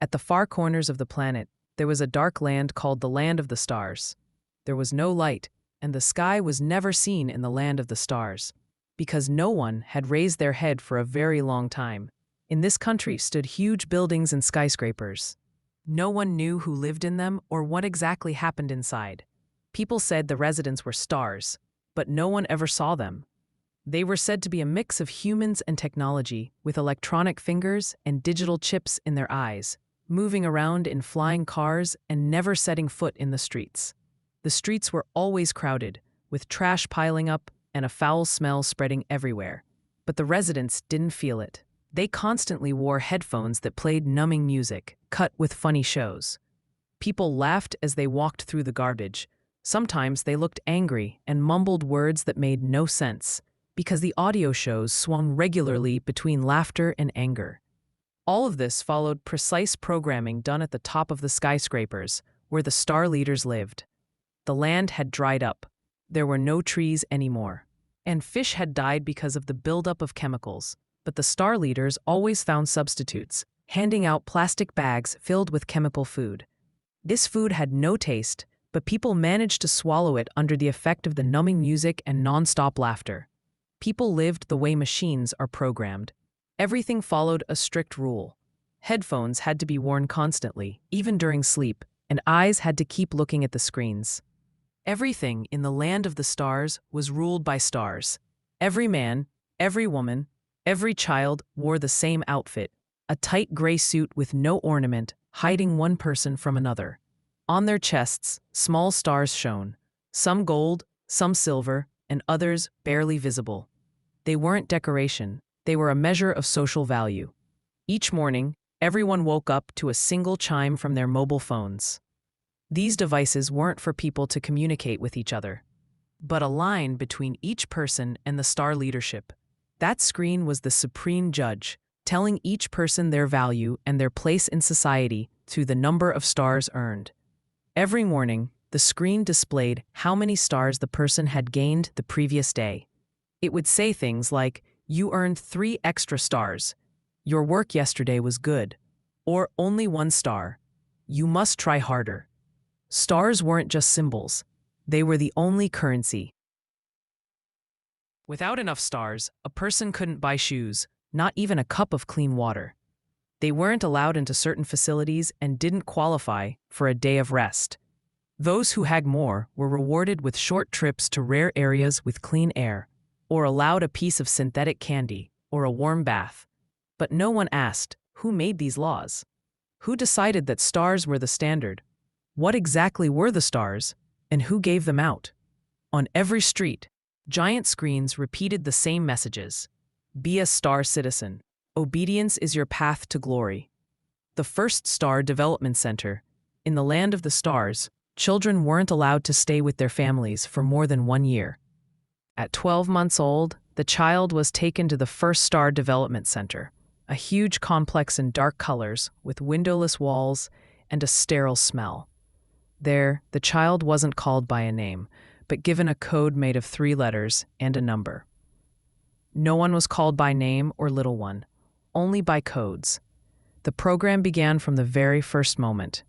At the far corners of the planet, there was a dark land called the Land of the Stars. There was no light, and the sky was never seen in the Land of the Stars, because no one had raised their head for a very long time. In this country stood huge buildings and skyscrapers. No one knew who lived in them or what exactly happened inside. People said the residents were stars, but no one ever saw them. They were said to be a mix of humans and technology, with electronic fingers and digital chips in their eyes, moving around in flying cars and never setting foot in the streets. The streets were always crowded, with trash piling up and a foul smell spreading everywhere. But the residents didn't feel it. They constantly wore headphones that played numbing music, cut with funny shows. People laughed as they walked through the garbage. Sometimes they looked angry and mumbled words that made no sense, because the audio shows swung regularly between laughter and anger. All of this followed precise programming done at the top of the skyscrapers, where the star leaders lived. The land had dried up. There were no trees anymore. And fish had died because of the buildup of chemicals. But the star leaders always found substitutes, handing out plastic bags filled with chemical food. This food had no taste, but people managed to swallow it under the effect of the numbing music and non-stop laughter. People lived the way machines are programmed. Everything followed a strict rule. Headphones had to be worn constantly, even during sleep, and eyes had to keep looking at the screens. Everything in the Land of the Stars was ruled by stars. Every man, every woman, every child wore the same outfit, a tight gray suit with no ornament, hiding one person from another. On their chests, small stars shone, some gold, some silver, and others barely visible. They weren't decoration, they were a measure of social value. Each morning, everyone woke up to a single chime from their mobile phones. These devices weren't for people to communicate with each other, but a line between each person and the star leadership. That screen was the supreme judge, telling each person their value and their place in society through the number of stars earned. Every morning, the screen displayed how many stars the person had gained the previous day. It would say things like, "You earned 3 extra stars," "Your work yesterday was good," or "Only 1 star," "You must try harder." Stars weren't just symbols, they were the only currency. Without enough stars, a person couldn't buy shoes, not even a cup of clean water. They weren't allowed into certain facilities and didn't qualify for a day of rest. Those who had more were rewarded with short trips to rare areas with clean air, or allowed a piece of synthetic candy or a warm bath. But no one asked, who made these laws? Who decided that stars were the standard? What exactly were the stars, and who gave them out? On every street, giant screens repeated the same messages. Be a star citizen. Obedience is your path to glory. The first Star Development Center. In the Land of the Stars, children weren't allowed to stay with their families for more than 1 year. At 12 months old, the child was taken to the first Star Development Center, a huge complex in dark colors with windowless walls and a sterile smell. There, the child wasn't called by a name, but given a code made of 3 letters and a number. No one was called by name or little one, only by codes. The program began from the very first moment.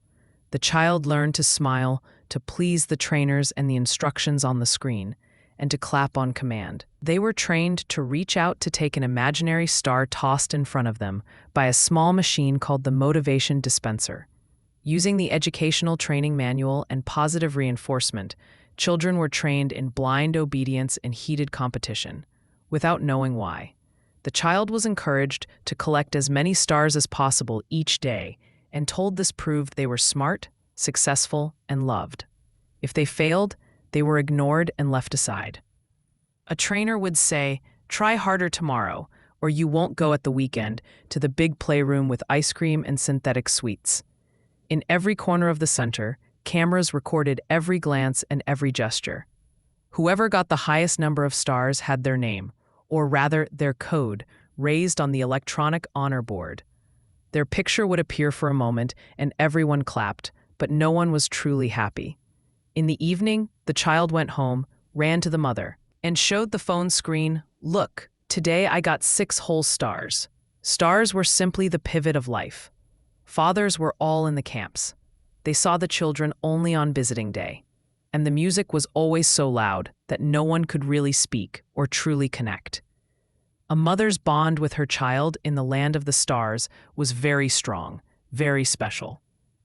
The child learned to smile, to please the trainers and the instructions on the screen, and to clap on command. They were trained to reach out to take an imaginary star tossed in front of them by a small machine called the motivation dispenser. Using the educational training manual and positive reinforcement, children were trained in blind obedience and heated competition, without knowing why. The child was encouraged to collect as many stars as possible each day, and told this proved they were smart, successful, and loved. If they failed, they were ignored and left aside. A trainer would say, "Try harder tomorrow, or you won't go at the weekend to the big playroom with ice cream and synthetic sweets." In every corner of the center, cameras recorded every glance and every gesture. Whoever got the highest number of stars had their name, or rather their code, raised on the electronic honor board. Their picture would appear for a moment and everyone clapped, but no one was truly happy. In the evening, the child went home, ran to the mother, and showed the phone screen, "Look, today I got 6 whole stars." Stars were simply the pivot of life. Fathers were all in the camps. They saw the children only on visiting day, and the music was always so loud that no one could really speak or truly connect. A mother's bond with her child in the land of the stars was very strong, very special.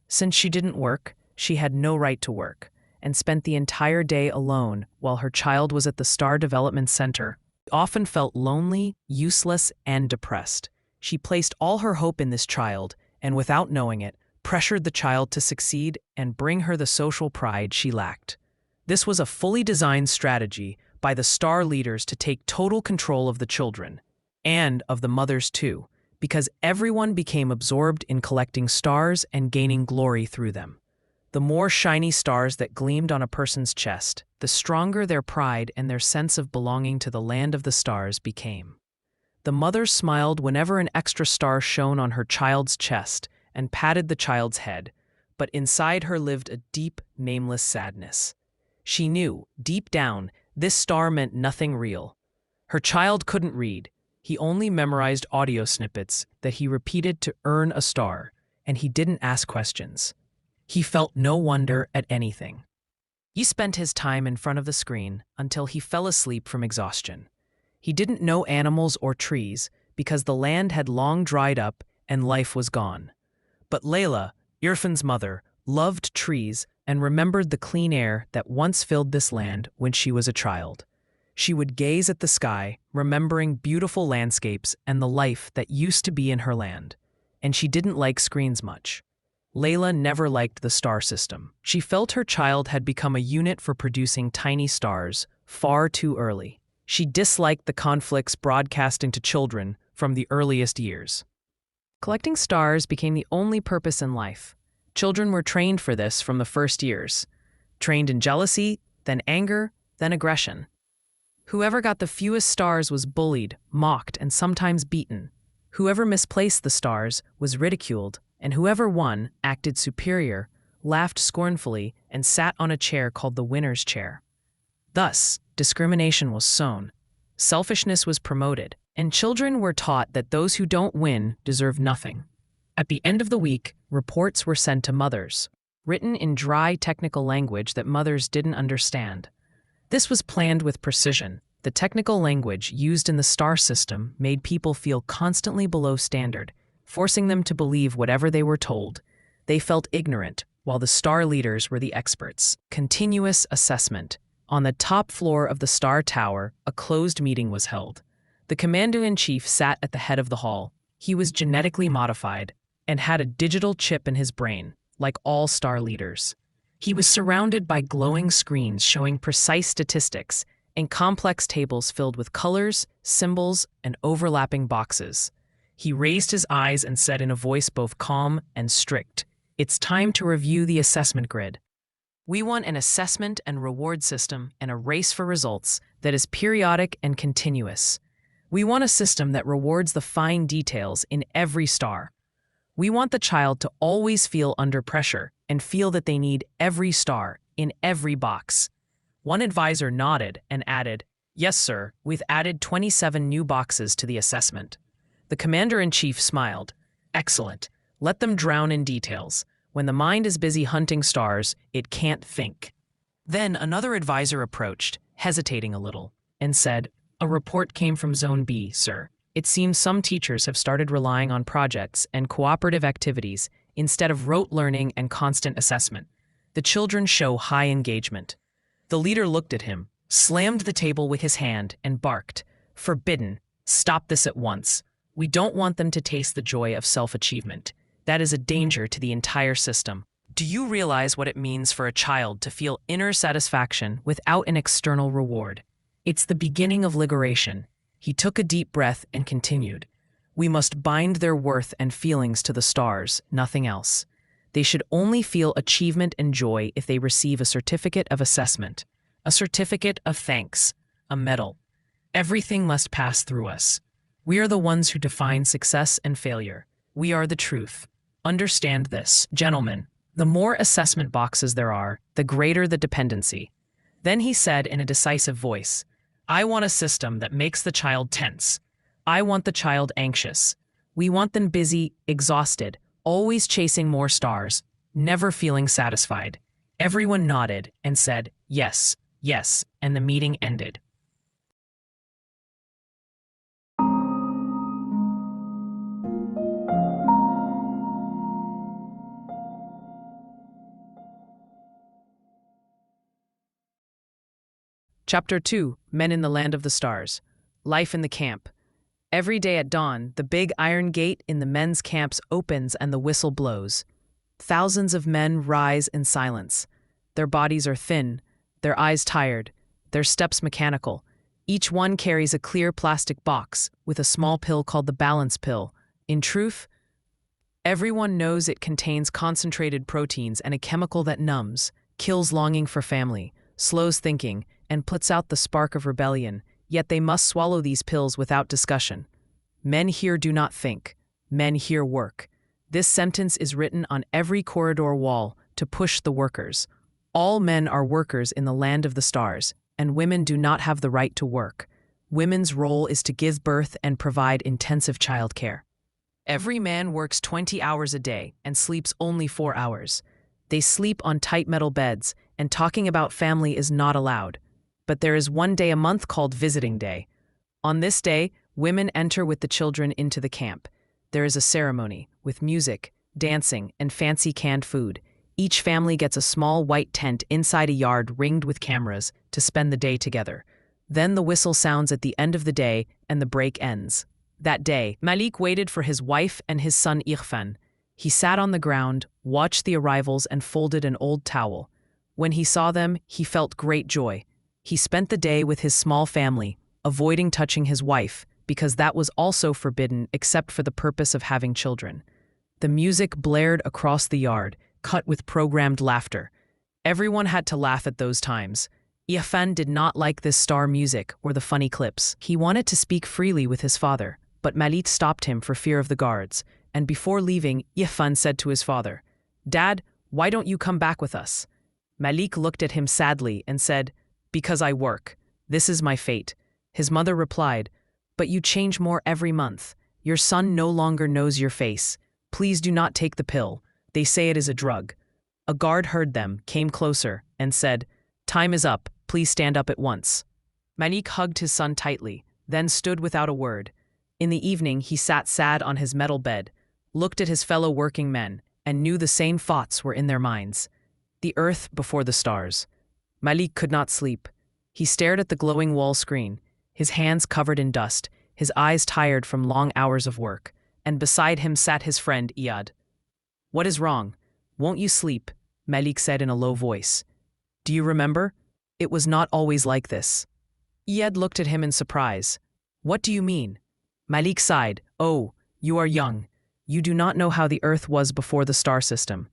Since she didn't work, she had no right to work, and spent the entire day alone while her child was at the Star Development Center. She often felt lonely, useless, and depressed. She placed all her hope in this child, and without knowing it, pressured the child to succeed and bring her the social pride she lacked. This was a fully designed strategy by the star leaders to take total control of the children, and of the mothers too, because everyone became absorbed in collecting stars and gaining glory through them. The more shiny stars that gleamed on a person's chest, the stronger their pride and their sense of belonging to the land of the stars became. The mother smiled whenever an extra star shone on her child's chest and patted the child's head, but inside her lived a deep, nameless sadness. She knew, deep down, this star meant nothing real. Her child couldn't read. He only memorized audio snippets that he repeated to earn a star, and he didn't ask questions. He felt no wonder at anything. He spent his time in front of the screen until he fell asleep from exhaustion. He didn't know animals or trees because the land had long dried up and life was gone. But Layla, Irfan's mother, loved trees and remembered the clean air that once filled this land when she was a child. She would gaze at the sky, remembering beautiful landscapes and the life that used to be in her land. And she didn't like screens much. Layla never liked the star system. She felt her child had become a unit for producing tiny stars far too early. She disliked the conflicts broadcasting to children from the earliest years. Collecting stars became the only purpose in life. Children were trained for this from the first years. Trained in jealousy, then anger, then aggression. Whoever got the fewest stars was bullied, mocked, and sometimes beaten. Whoever misplaced the stars was ridiculed, and whoever won, acted superior, laughed scornfully, and sat on a chair called the winner's chair. Thus, discrimination was sown, selfishness was promoted, and children were taught that those who don't win deserve nothing. At the end of the week, reports were sent to mothers, written in dry technical language that mothers didn't understand. This was planned with precision. The technical language used in the star system made people feel constantly below standard, forcing them to believe whatever they were told. They felt ignorant, while the star leaders were the experts. Continuous assessment. On the top floor of the Star Tower, a closed meeting was held. The commander-in-chief sat at the head of the hall. He was genetically modified and had a digital chip in his brain, like all star leaders. He was surrounded by glowing screens showing precise statistics and complex tables filled with colors, symbols, and overlapping boxes. He raised his eyes and said in a voice both calm and strict, "It's time to review the assessment grid. We want an assessment and reward system and a race for results that is periodic and continuous. We want a system that rewards the fine details in every star. We want the child to always feel under pressure and feel that they need every star in every box." One advisor nodded and added, "Yes, sir, we've added 27 new boxes to the assessment." The commander-in-chief smiled. "Excellent. Let them drown in details. When the mind is busy hunting stars, it can't think." Then another advisor approached, hesitating a little, and said, "A report came from Zone B, sir. It seems some teachers have started relying on projects and cooperative activities instead of rote learning and constant assessment. The children show high engagement." The leader looked at him, slammed the table with his hand, and barked, "Forbidden. Stop this at once. We don't want them to taste the joy of self-achievement. That is a danger to the entire system. Do you realize what it means for a child to feel inner satisfaction without an external reward? It's the beginning of liberation." He took a deep breath and continued, "We must bind their worth and feelings to the stars, nothing else. They should only feel achievement and joy if they receive a certificate of assessment, a certificate of thanks, a medal. Everything must pass through us. We are the ones who define success and failure. We are the truth. Understand this, gentlemen. The more assessment boxes there are, the greater the dependency." Then he said in a decisive voice, "I want a system that makes the child tense. I want the child anxious. We want them busy, exhausted, always chasing more stars, never feeling satisfied. Everyone nodded and said, yes, yes, and the meeting ended. Chapter 2: Men in the Land of the Stars. Life in the Camp. Every day at dawn, the big iron gate in the men's camps opens and the whistle blows. Thousands of men rise in silence. Their bodies are thin, their eyes tired, their steps mechanical. Each one carries a clear plastic box with a small pill called the balance pill. In truth, everyone knows it contains concentrated proteins and a chemical that numbs, kills longing for family, slows thinking, and puts out the spark of rebellion, yet they must swallow these pills without discussion. Men here do not think. Men here work. This sentence is written on every corridor wall to push the workers. All men are workers in the land of the stars, and women do not have the right to work. Women's role is to give birth and provide intensive childcare. Every man works 20 hours a day and sleeps only 4 hours. They sleep on tight metal beds, and talking about family is not allowed. But there is one day a month called Visiting Day. On this day, women enter with the children into the camp. There is a ceremony with music, dancing, and fancy canned food. Each family gets a small white tent inside a yard ringed with cameras to spend the day together. Then the whistle sounds at the end of the day and the break ends. That day, Malik waited for his wife and his son Irfan. He sat on the ground, watched the arrivals, and folded an old towel. When he saw them, he felt great joy. He spent the day with his small family, avoiding touching his wife, because that was also forbidden except for the purpose of having children. The music blared across the yard, cut with programmed laughter. Everyone had to laugh at those times. Irfan did not like this star music or the funny clips. He wanted to speak freely with his father, but Malik stopped him for fear of the guards, and before leaving, Irfan said to his father, "Dad, why don't you come back with us?" Malik looked at him sadly and said, "Because I work. This is my fate." His mother replied, "But you change more every month. Your son no longer knows your face. Please do not take the pill. They say it is a drug." A guard heard them, came closer, and said, "Time is up. Please stand up at once." Malik hugged his son tightly, then stood without a word. In the evening, he sat sad on his metal bed, looked at his fellow working men, and knew the same thoughts were in their minds. The earth before the stars. Malik could not sleep. He stared at the glowing wall screen, his hands covered in dust, his eyes tired from long hours of work, and beside him sat his friend Iyad. "What is wrong? Won't you sleep?" Malik said in a low voice. "Do you remember? It was not always like this." Iyad looked at him in surprise. "What do you mean?" Malik sighed. "Oh, you are young. You do not know how the earth was before the star system."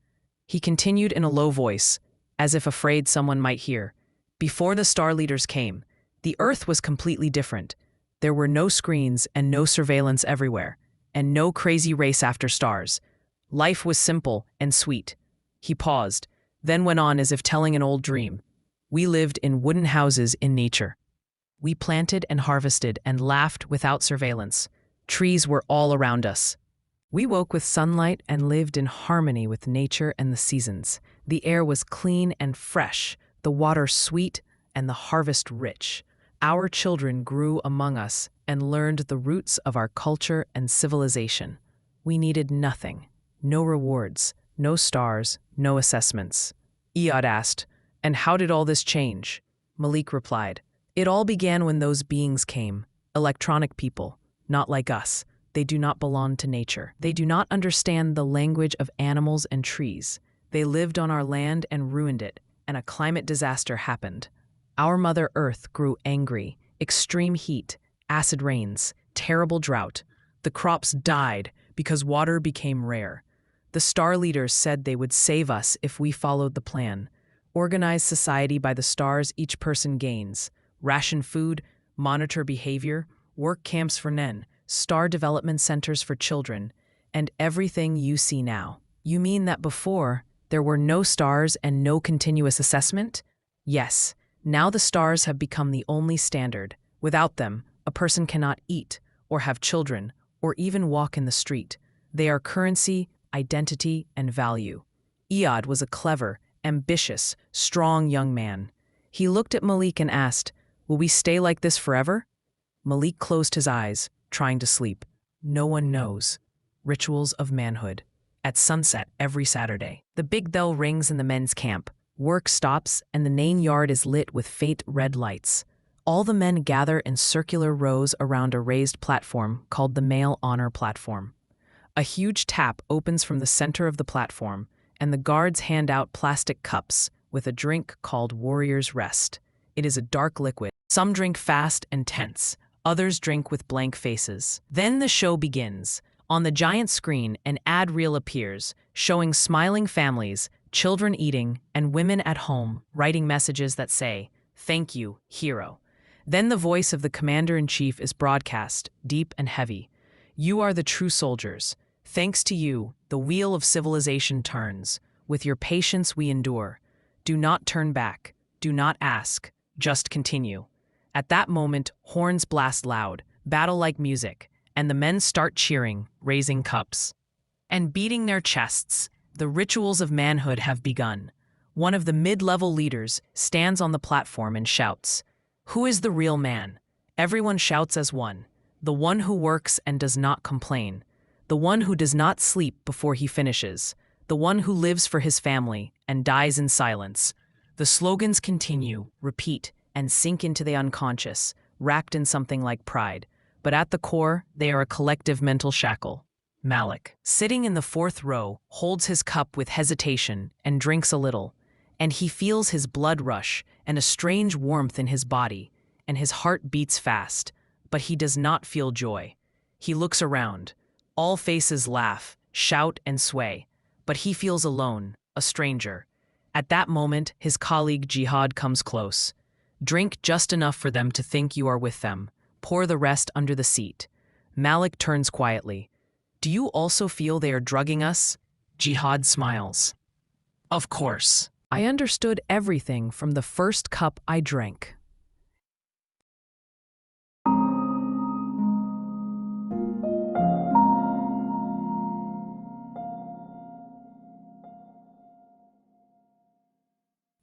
He continued in a low voice, as if afraid someone might hear. "Before the star leaders came, the earth was completely different. There were no screens and no surveillance everywhere, and no crazy race after stars. Life was simple and sweet." He paused, then went on as if telling an old dream. "We lived in wooden houses in nature. We planted and harvested and laughed without surveillance. Trees were all around us. We woke with sunlight and lived in harmony with nature and the seasons. The air was clean and fresh, the water sweet, and the harvest rich. Our children grew among us and learned the roots of our culture and civilization. We needed nothing, no rewards, no stars, no assessments." Iyad asked, "And how did all this change?" Malik replied, "It all began when those beings came, electronic people, not like us. They do not belong to nature. They do not understand the language of animals and trees. They lived on our land and ruined it, and a climate disaster happened. Our Mother Earth grew angry, extreme heat, acid rains, terrible drought. The crops died because water became rare. The star leaders said they would save us if we followed the plan. Organize society by the stars each person gains. Ration food, monitor behavior, work camps for men, star development centers for children, and everything you see now." "You mean that before, there were no stars and no continuous assessment?" "Yes. Now the stars have become the only standard. Without them, a person cannot eat, or have children, or even walk in the street. They are currency, identity, and value. Iyad was a clever, ambitious, strong young man. He looked at Malik and asked, "Will we stay like this forever?" Malik closed his eyes, trying to sleep. No one knows. Rituals of manhood. At sunset every Saturday, the big bell rings in the men's camp. Work stops, and the main yard is lit with faint red lights. All the men gather in circular rows around a raised platform called the Male Honor Platform. A huge tap opens from the center of the platform, and the guards hand out plastic cups with a drink called Warrior's Rest. It is a dark liquid. Some drink fast and tense. Others drink with blank faces. Then the show begins. On the giant screen, an ad reel appears, showing smiling families, children eating, and women at home writing messages that say, "Thank you, hero." Then the voice of the commander-in-chief is broadcast, deep and heavy. "You are the true soldiers. Thanks to you, the wheel of civilization turns. With your patience we endure. Do not turn back. Do not ask. Just continue." At that moment, horns blast loud, battle-like music, and the men start cheering, raising cups, and beating their chests. The rituals of manhood have begun. One of the mid-level leaders stands on the platform and shouts, "Who is the real man?" Everyone shouts as one. The one who works and does not complain. The one who does not sleep before he finishes. The one who lives for his family and dies in silence. The slogans continue, repeat, and sink into the unconscious, wrapped in something like pride. But at the core, they are a collective mental shackle. Malik, sitting in the fourth row, holds his cup with hesitation and drinks a little, and he feels his blood rush and a strange warmth in his body, and his heart beats fast, but he does not feel joy. He looks around. All faces laugh, shout, and sway, but he feels alone, a stranger. At that moment, his colleague Jihad comes close. Drink just enough for them to think you are with them. Pour the rest under the seat. Malik turns quietly. "Do you also feel they are drugging us?" Jihad smiles. "Of course. I understood everything from the first cup I drank."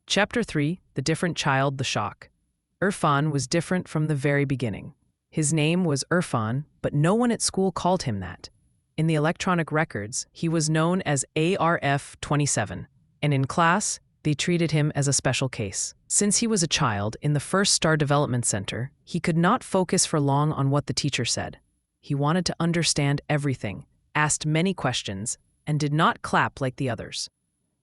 Chapter 3, The Different Child, The Shock. Irfan was different from the very beginning. His name was Irfan, but no one at school called him that. In the electronic records, he was known as ARF-27, and in class, they treated him as a special case. Since he was a child in the First Star Development Center, he could not focus for long on what the teacher said. He wanted to understand everything, asked many questions, and did not clap like the others.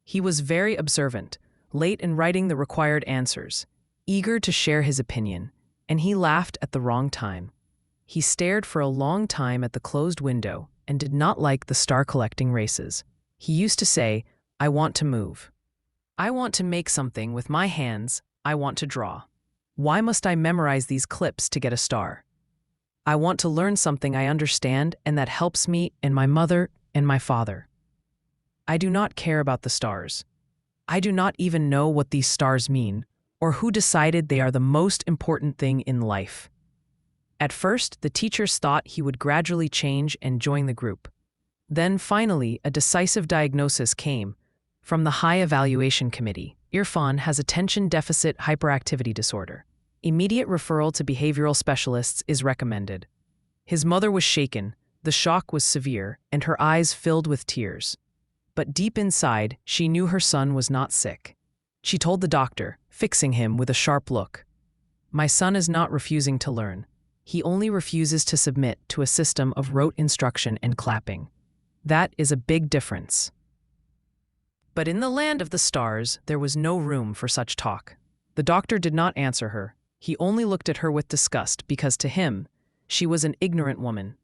He was very observant, late in writing the required answers, eager to share his opinion, and he laughed at the wrong time. He stared for a long time at the closed window and did not like the star-collecting races. He used to say, "I want to move. I want to make something with my hands. I want to draw. Why must I memorize these clips to get a star? I want to learn something I understand and that helps me and my mother and my father. I do not care about the stars. I do not even know what these stars mean, or who decided they are the most important thing in life." At first, the teachers thought he would gradually change and join the group. Then, finally, a decisive diagnosis came from the High Evaluation Committee. Irfan has attention deficit hyperactivity disorder. Immediate referral to behavioral specialists is recommended. His mother was shaken, the shock was severe, and her eyes filled with tears. But deep inside, she knew her son was not sick. She told the doctor, fixing him with a sharp look, "My son is not refusing to learn. He only refuses to submit to a system of rote instruction and clapping. That is a big difference." But in the land of the stars, there was no room for such talk. The doctor did not answer her. He only looked at her with disgust because to him, she was an ignorant woman.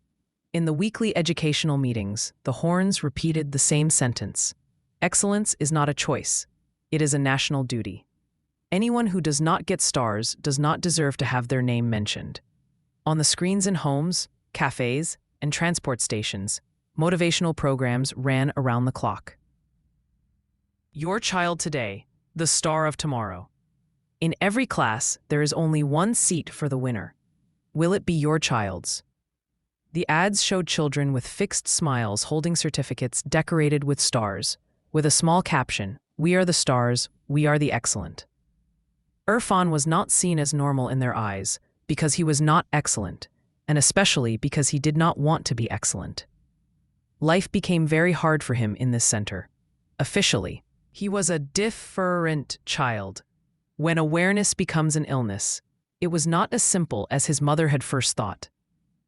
In the weekly educational meetings, the horns repeated the same sentence. Excellence is not a choice. It is a national duty. Anyone who does not get stars does not deserve to have their name mentioned. On the screens in homes, cafes, and transport stations, motivational programs ran around the clock. Your child today, the star of tomorrow. In every class, there is only one seat for the winner. Will it be your child's? The ads showed children with fixed smiles holding certificates decorated with stars, with a small caption, "We are the stars, we are the excellent." Irfan was not seen as normal in their eyes because he was not excellent, and especially because he did not want to be excellent. Life became very hard for him in this center. Officially, he was a different child. When awareness becomes an illness, it was not as simple as his mother had first thought.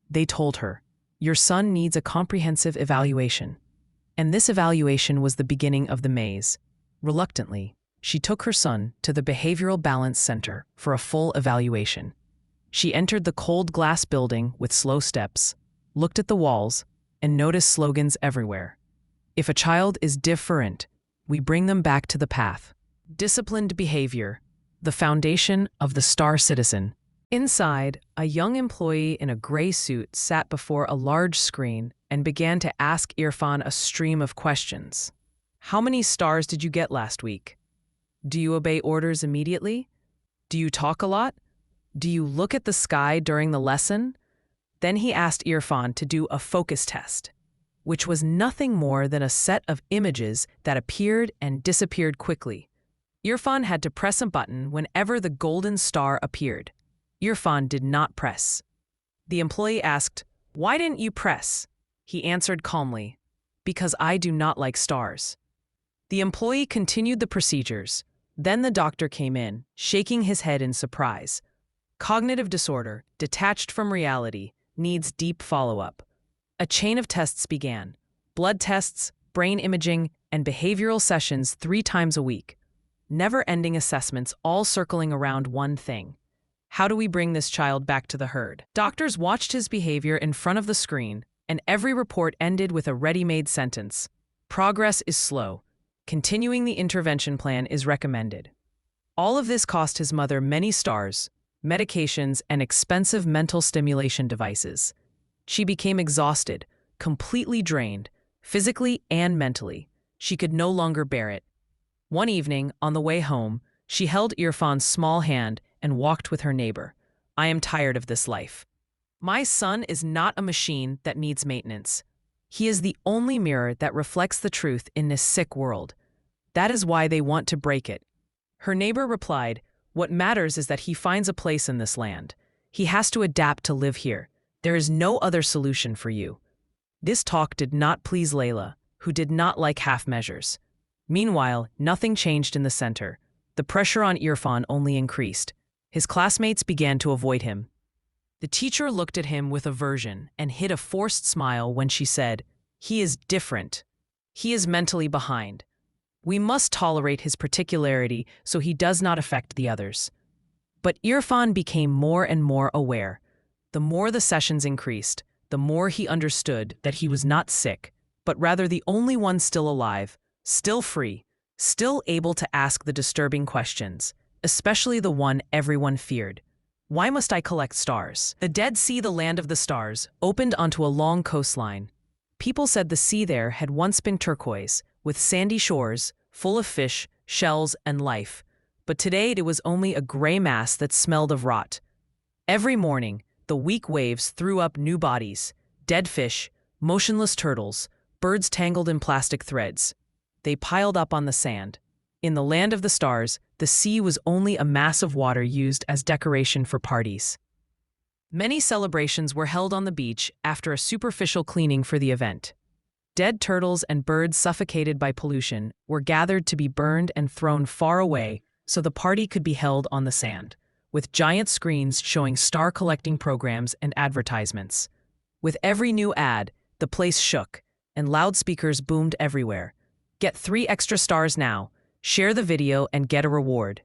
They told her, "Your son needs a comprehensive evaluation." And this evaluation was the beginning of the maze. Reluctantly, she took her son to the Behavioral Balance Center for a full evaluation. She entered the cold glass building with slow steps, looked at the walls, and noticed slogans everywhere. If a child is different, we bring them back to the path. Disciplined behavior, the foundation of the star citizen. Inside, a young employee in a gray suit sat before a large screen and began to ask Irfan a stream of questions. How many stars did you get last week? Do you obey orders immediately? Do you talk a lot? Do you look at the sky during the lesson? Then he asked Irfan to do a focus test, which was nothing more than a set of images that appeared and disappeared quickly. Irfan had to press a button whenever the golden star appeared. Irfan did not press. The employee asked, "Why didn't you press?" He answered calmly, "Because I do not like stars." The employee continued the procedures. Then the doctor came in, shaking his head in surprise. Cognitive disorder, detached from reality, needs deep follow-up. A chain of tests began: blood tests, brain imaging, and behavioral sessions 3 times a week. Never-ending assessments all circling around one thing. How do we bring this child back to the herd? Doctors watched his behavior in front of the screen, and every report ended with a ready-made sentence: progress is slow. Continuing the intervention plan is recommended. All of this cost his mother many stars, medications, and expensive mental stimulation devices. She became exhausted, completely drained, physically and mentally. She could no longer bear it. One evening, on the way home, she held Irfan's small hand and walked with her neighbor. "I am tired of this life. My son is not a machine that needs maintenance. He is the only mirror that reflects the truth in this sick world. That is why they want to break it." Her neighbor replied, "What matters is that he finds a place in this land. He has to adapt to live here. There is no other solution for you." This talk did not please Layla, who did not like half measures. Meanwhile, nothing changed in the center. The pressure on Irfan only increased. His classmates began to avoid him. The teacher looked at him with aversion and hid a forced smile when she said, "He is different. He is mentally behind. We must tolerate his particularity so he does not affect the others." But Irfan became more and more aware. The more the sessions increased, the more he understood that he was not sick, but rather the only one still alive, still free, still able to ask the disturbing questions, especially the one everyone feared. Why must I collect stars? The Dead Sea, the land of the stars, opened onto a long coastline. People said the sea there had once been turquoise, with sandy shores, full of fish, shells, and life. But today it was only a gray mass that smelled of rot. Every morning, the weak waves threw up new bodies: dead fish, motionless turtles, birds tangled in plastic threads. They piled up on the sand. In the land of the stars, the sea was only a mass of water used as decoration for parties. Many celebrations were held on the beach after a superficial cleaning for the event. Dead turtles and birds suffocated by pollution were gathered to be burned and thrown far away so the party could be held on the sand, with giant screens showing star-collecting programs and advertisements. With every new ad, the place shook, and loudspeakers boomed everywhere. "Get 3 extra stars now. Share the video and get a reward."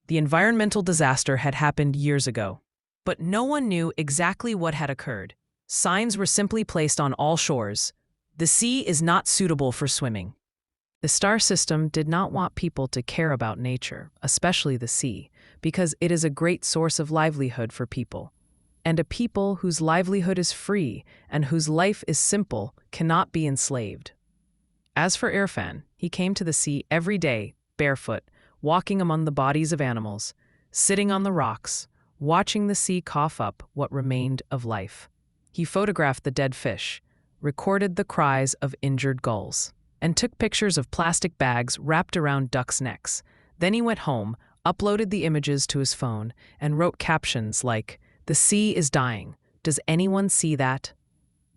The environmental disaster had happened years ago, but no one knew exactly what had occurred. Signs were simply placed on all shores: "The sea is not suitable for swimming." The star system did not want people to care about nature, especially the sea, because it is a great source of livelihood for people. And a people whose livelihood is free and whose life is simple cannot be enslaved. As for Irfan, he came to the sea every day, barefoot, walking among the bodies of animals, sitting on the rocks, watching the sea cough up what remained of life. He photographed the dead fish, recorded the cries of injured gulls, and took pictures of plastic bags wrapped around ducks' necks. Then he went home, uploaded the images to his phone, and wrote captions like, "The sea is dying. Does anyone see that?"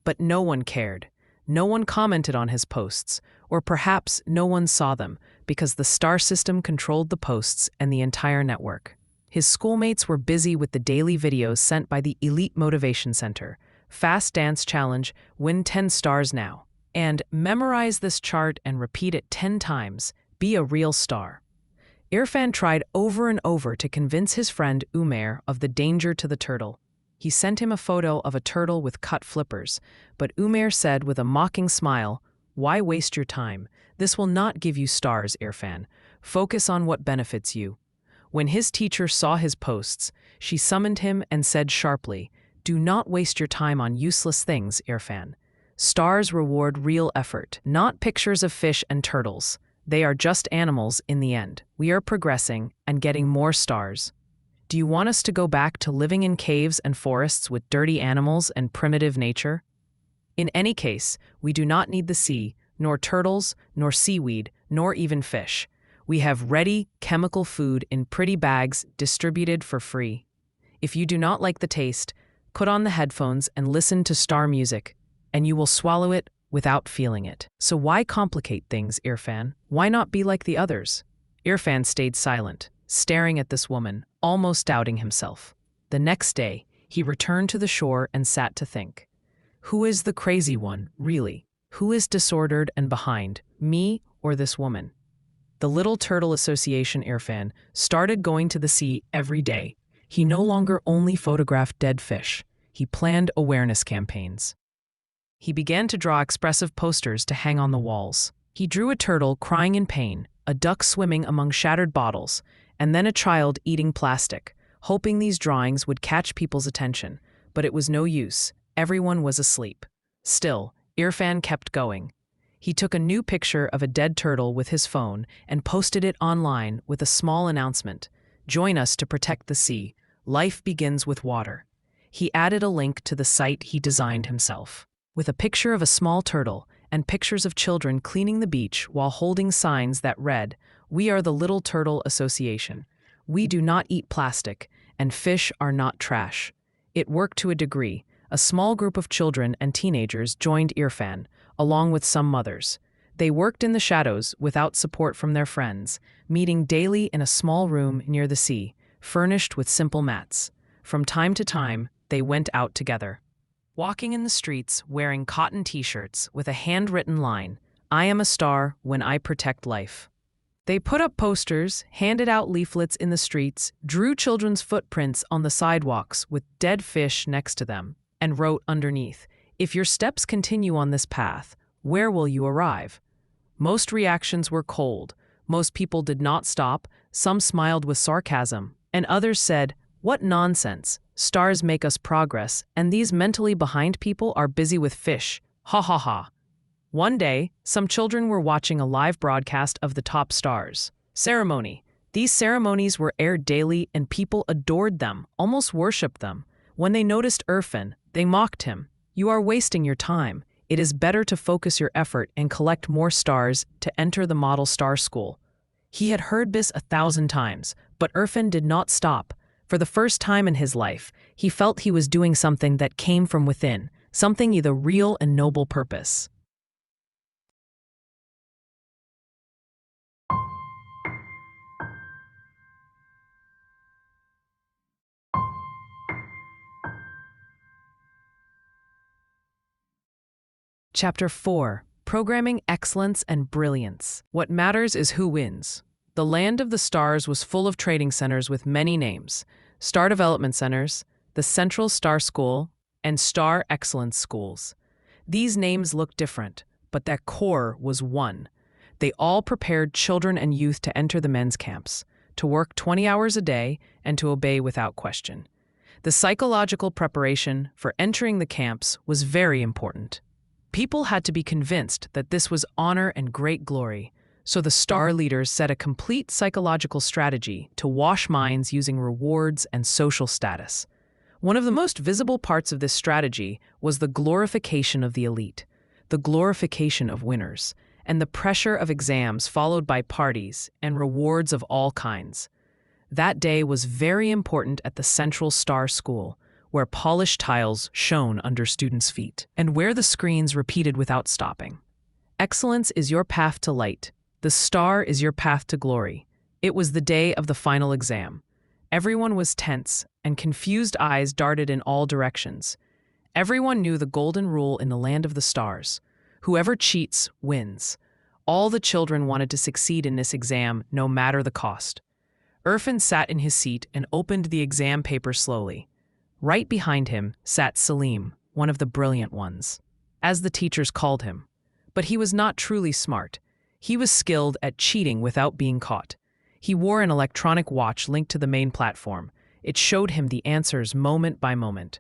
But no one cared. No one commented on his posts, or perhaps no one saw them, because the star system controlled the posts and the entire network. His schoolmates were busy with the daily videos sent by the Elite Motivation Center. Fast Dance Challenge, win 10 stars now. And memorize this chart and repeat it 10 times. Be a real star. Irfan tried over and over to convince his friend Umair of the danger to the turtle. He sent him a photo of a turtle with cut flippers, but Umair said with a mocking smile, "Why waste your time? This will not give you stars, Irfan. Focus on what benefits you." When his teacher saw his posts, she summoned him and said sharply, "Do not waste your time on useless things, Irfan. Stars reward real effort, not pictures of fish and turtles. They are just animals in the end. We are progressing and getting more stars. Do you want us to go back to living in caves and forests with dirty animals and primitive nature? In any case, we do not need the sea, nor turtles, nor seaweed, nor even fish. We have ready, chemical food in pretty bags distributed for free. If you do not like the taste, put on the headphones and listen to star music, and you will swallow it without feeling it. So why complicate things, Irfan? Why not be like the others?" Irfan stayed silent, staring at this woman, almost doubting himself. The next day, he returned to the shore and sat to think. Who is the crazy one, really? Who is disordered and behind, me or this woman? The Little Turtle Association Irfan started going to the sea every day. He no longer only photographed dead fish. He planned awareness campaigns. He began to draw expressive posters to hang on the walls. He drew a turtle crying in pain, a duck swimming among shattered bottles, and then a child eating plastic, hoping these drawings would catch people's attention. But it was no use. Everyone was asleep. Still, Irfan kept going. He took a new picture of a dead turtle with his phone and posted it online with a small announcement. "Join us to protect the sea. Life begins with water." He added a link to the site he designed himself, with a picture of a small turtle and pictures of children cleaning the beach while holding signs that read, "We are the Little Turtle Association. We do not eat plastic, and fish are not trash." It worked to a degree. A small group of children and teenagers joined Irfan, along with some mothers. They worked in the shadows without support from their friends, meeting daily in a small room near the sea, furnished with simple mats. From time to time, they went out together, walking in the streets wearing cotton t-shirts with a handwritten line, "I am a star when I protect life." They put up posters, handed out leaflets in the streets, drew children's footprints on the sidewalks with dead fish next to them, and wrote underneath, "If your steps continue on this path, where will you arrive?" Most reactions were cold. Most people did not stop. Some smiled with sarcasm, and others said, "What nonsense. Stars make us progress, and these mentally behind people are busy with fish. Ha ha ha." One day, some children were watching a live broadcast of the top stars ceremony. These ceremonies were aired daily, and people adored them, almost worshipped them. When they noticed Irfan, they mocked him. "You are wasting your time. It is better to focus your effort and collect more stars to enter the model star school." He had heard this 1,000 times, but Irfan did not stop. For the first time in his life, he felt he was doing something that came from within, something with a real and noble purpose. Chapter 4. Programming Excellence and Brilliance. What matters is who wins. The land of the stars was full of trading centers with many names: Star Development Centers, the Central Star School, and Star Excellence Schools. These names looked different, but their core was one. They all prepared children and youth to enter the men's camps, to work 20 hours a day, and to obey without question. The psychological preparation for entering the camps was very important. People had to be convinced that this was honor and great glory, so the star leaders set a complete psychological strategy to wash minds using rewards and social status. One of the most visible parts of this strategy was the glorification of the elite, the glorification of winners, and the pressure of exams followed by parties and rewards of all kinds. That day was very important at the Central Star School, where polished tiles shone under students' feet, and where the screens repeated without stopping. Excellence is your path to light. The star is your path to glory. It was the day of the final exam. Everyone was tense, and confused eyes darted in all directions. Everyone knew the golden rule in the land of the stars. Whoever cheats wins. All the children wanted to succeed in this exam, no matter the cost. Irfan sat in his seat and opened the exam paper slowly. Right behind him sat Salim, one of the brilliant ones, as the teachers called him. But he was not truly smart. He was skilled at cheating without being caught. He wore an electronic watch linked to the main platform. It showed him the answers moment by moment.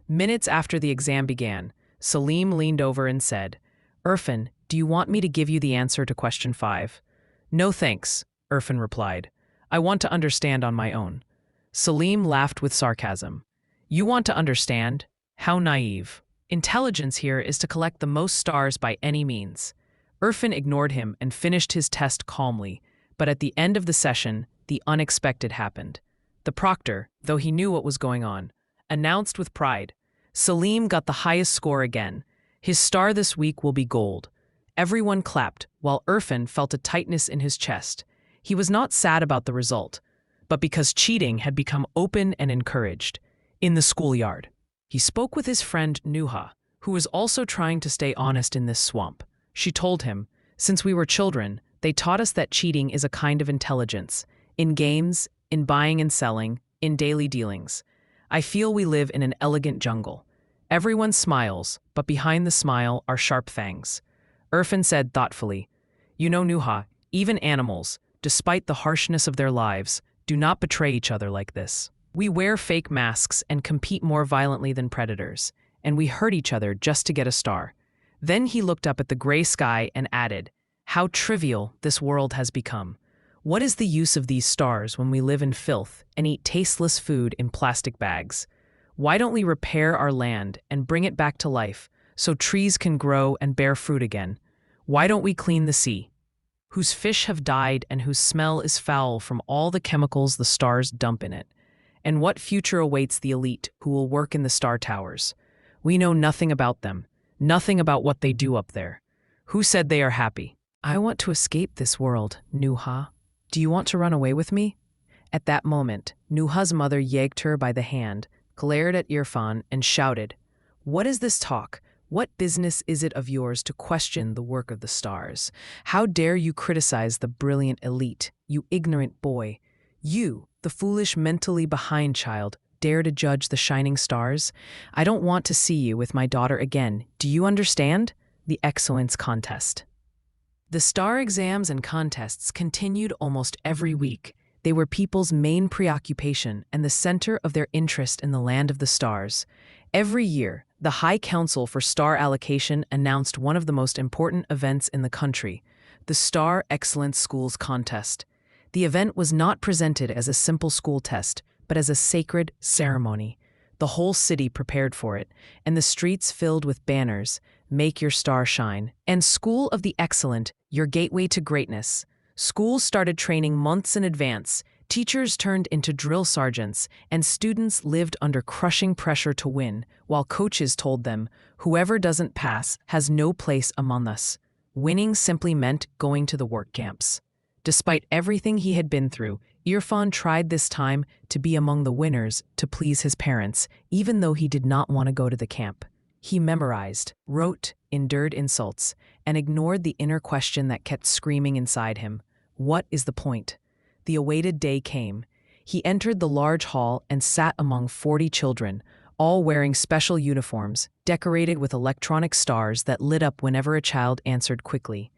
Minutes after the exam began, Salim leaned over and said, "Irfan, do you want me to give you the answer to question 5? "No thanks," Irfan replied. "I want to understand on my own." Salim laughed with sarcasm. "You want to understand? How naive. Intelligence here is to collect the most stars by any means." Irfan ignored him and finished his test calmly, but at the end of the session, the unexpected happened. The proctor, though he knew what was going on, announced with pride, "Salim got the highest score again. His star this week will be gold." Everyone clapped, while Irfan felt a tightness in his chest. He was not sad about the result, but because cheating had become open and encouraged. In the schoolyard, he spoke with his friend Nuha, who was also trying to stay honest in this swamp. She told him, "Since we were children, they taught us that cheating is a kind of intelligence. In games, in buying and selling, in daily dealings. I feel we live in an elegant jungle. Everyone smiles, but behind the smile are sharp fangs." Irfan said thoughtfully, "You know, Nuha, even animals, despite the harshness of their lives, do not betray each other like this. We wear fake masks and compete more violently than predators, and we hurt each other just to get a star." Then he looked up at the gray sky and added, "How trivial this world has become. What is the use of these stars when we live in filth and eat tasteless food in plastic bags? Why don't we repair our land and bring it back to life so trees can grow and bear fruit again? Why don't we clean the sea, whose fish have died and whose smell is foul from all the chemicals the stars dump in it? And what future awaits the elite who will work in the star towers? We know nothing about them, nothing about what they do up there. Who said they are happy?" "I want to escape this world, Nuha. Do you want to run away with me?" At that moment, Nuha's mother yanked her by the hand, glared at Irfan, and shouted, "What is this talk? What business is it of yours to question the work of the stars? How dare you criticize the brilliant elite, you ignorant boy? You, the foolish mentally behind child, dare to judge the shining stars? I don't want to see you with my daughter again. Do you understand?" The excellence contest. The star exams and contests continued almost every week. They were people's main preoccupation and the center of their interest in the land of the stars. Every year, the High Council for Star Allocation announced one of the most important events in the country, the Star Excellence Schools Contest. The event was not presented as a simple school test, but as a sacred ceremony. The whole city prepared for it, and the streets filled with banners, "Make your star shine," and "School of the Excellent, your gateway to greatness." Schools started training months in advance, teachers turned into drill sergeants, and students lived under crushing pressure to win, while coaches told them, "Whoever doesn't pass has no place among us." Winning simply meant going to the work camps. Despite everything he had been through, Irfan tried this time to be among the winners to please his parents, even though he did not want to go to the camp. He memorized, wrote, endured insults, and ignored the inner question that kept screaming inside him. What is the point? The awaited day came. He entered the large hall and sat among 40 children, all wearing special uniforms, decorated with electronic stars that lit up whenever a child answered quickly.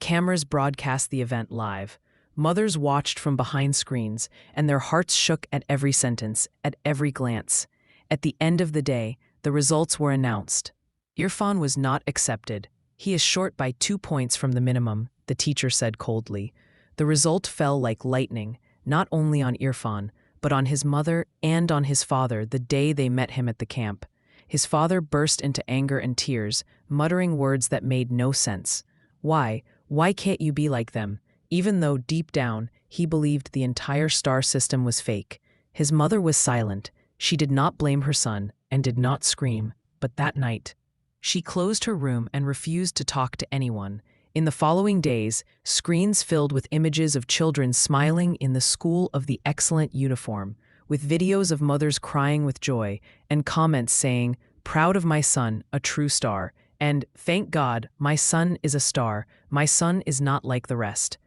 Cameras broadcast the event live. Mothers watched from behind screens, and their hearts shook at every sentence, at every glance. At the end of the day, the results were announced. Irfan was not accepted. "He is short by 2 points from the minimum," the teacher said coldly. The result fell like lightning, not only on Irfan, but on his mother and on his father the day they met him at the camp. His father burst into anger and tears, muttering words that made no sense. Why? Why can't you be like them? Even though deep down he believed the entire star system was fake. His mother was silent. She did not blame her son and did not scream, but that night, she closed her room and refused to talk to anyone. In the following days, screens filled with images of children smiling in the school of the excellent uniform, with videos of mothers crying with joy, and comments saying, "Proud of my son, a true star," and "Thank God, my son is a star, my son is not like the rest."